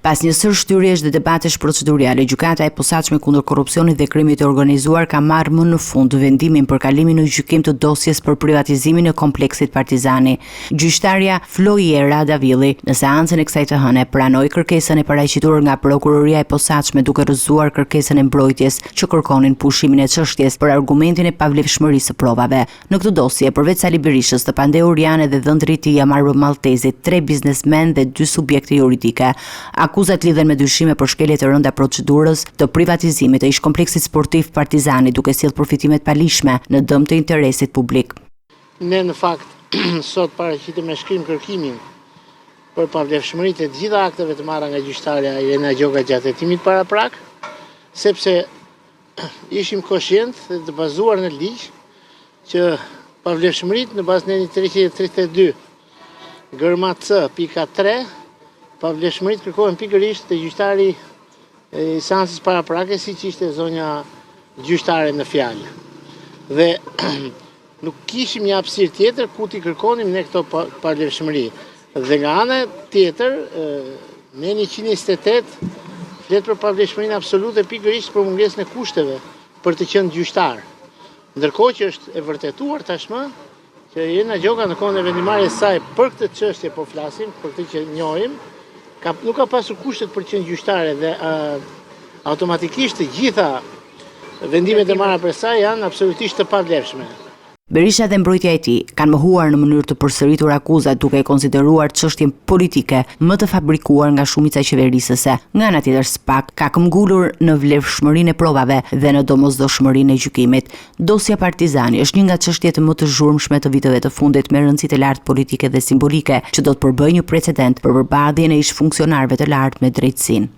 Pas një sër shtyrjesh dhe debatesh procedurale, gjykata e posaçme kundër korrupsionit dhe krimit të organizuar ka marrë më në fund vendimin për kalimin në gjykim të dosjes për privatizimin e kompleksit Partizani. Gjyqtarja Flojera Davilli në seancën e kësaj të hëne pranoi kërkesën e paraqitur nga prokuroria e posaçme duke rrëzuar kërkesën e mbrojtjes që kërkonin pushimin e çështjes për argumentin e pavlefshmërisë së provave. Në këtë dosje, përveç Sali Berishës, të Pandeu Oriane dhe dhëndriti Jamaro Maltezit, 3 biznesmen dhe 2 subjekte juridike. Akuzat lidhen me dyshime për shkelje të rënda procedurës të privatizimit të ish kompleksit sportiv Partizani duke sjellë përfitimet palishme në dëm të interesit publik. Ne në fakt sot paraqitem me shkrim kërkimin për pavlefshmëritë e gjitha akteve të marra nga gjyqtarja Irena Gjoka gjatë hetimit paraprak, sepse ishim koshient dhe të bazuar në ligj që pavlefshmëritë në bazën e 332 gërma C pika 3 pavlefshmëritë kërkohen pikërisht te gjyqtari i seancës paraprake, siç ishte zonja gjyqtare në fjalë. Dhe nuk kishim një hapësirë tjetër ku t'i kërkonim ne këto pavlefshmëri. Dhe nga ana tjetër, ne 128 flet për pavlefshmërinë absolute pikërisht për mungesën e kushteve për të qenë gjyqtar. Ndërkohë që është e vërtetuar tashmë që Irena Gjoka në kohën e vendimarrjes saj për këtë çështje po flasim, për këtë që njohim, nuk ka pasur kushtet për të qenë gjyqtare dhe automatikisht të gjitha vendimet e marra për saj janë absolutisht të pavlefshme. Berisha dhe mbrojtja e tij kanë mohuar në mënyrë të përsëritur akuzat duke e konsideruar çështjen politike më të fabrikuar nga shumica qeverisëse. Nga ana tjetër, SPAK ka këmbgulur në vlefshmërinë e provave dhe në domosdoshmërinë e gjykimit. Dosja Partizani është një nga çështjet më të zhurmshme të viteve të fundit me rëndësi të lartë politike dhe simbolike që do të përbëjë një precedent për përbardhjen e ish funksionarëve të lartë me drejtësinë.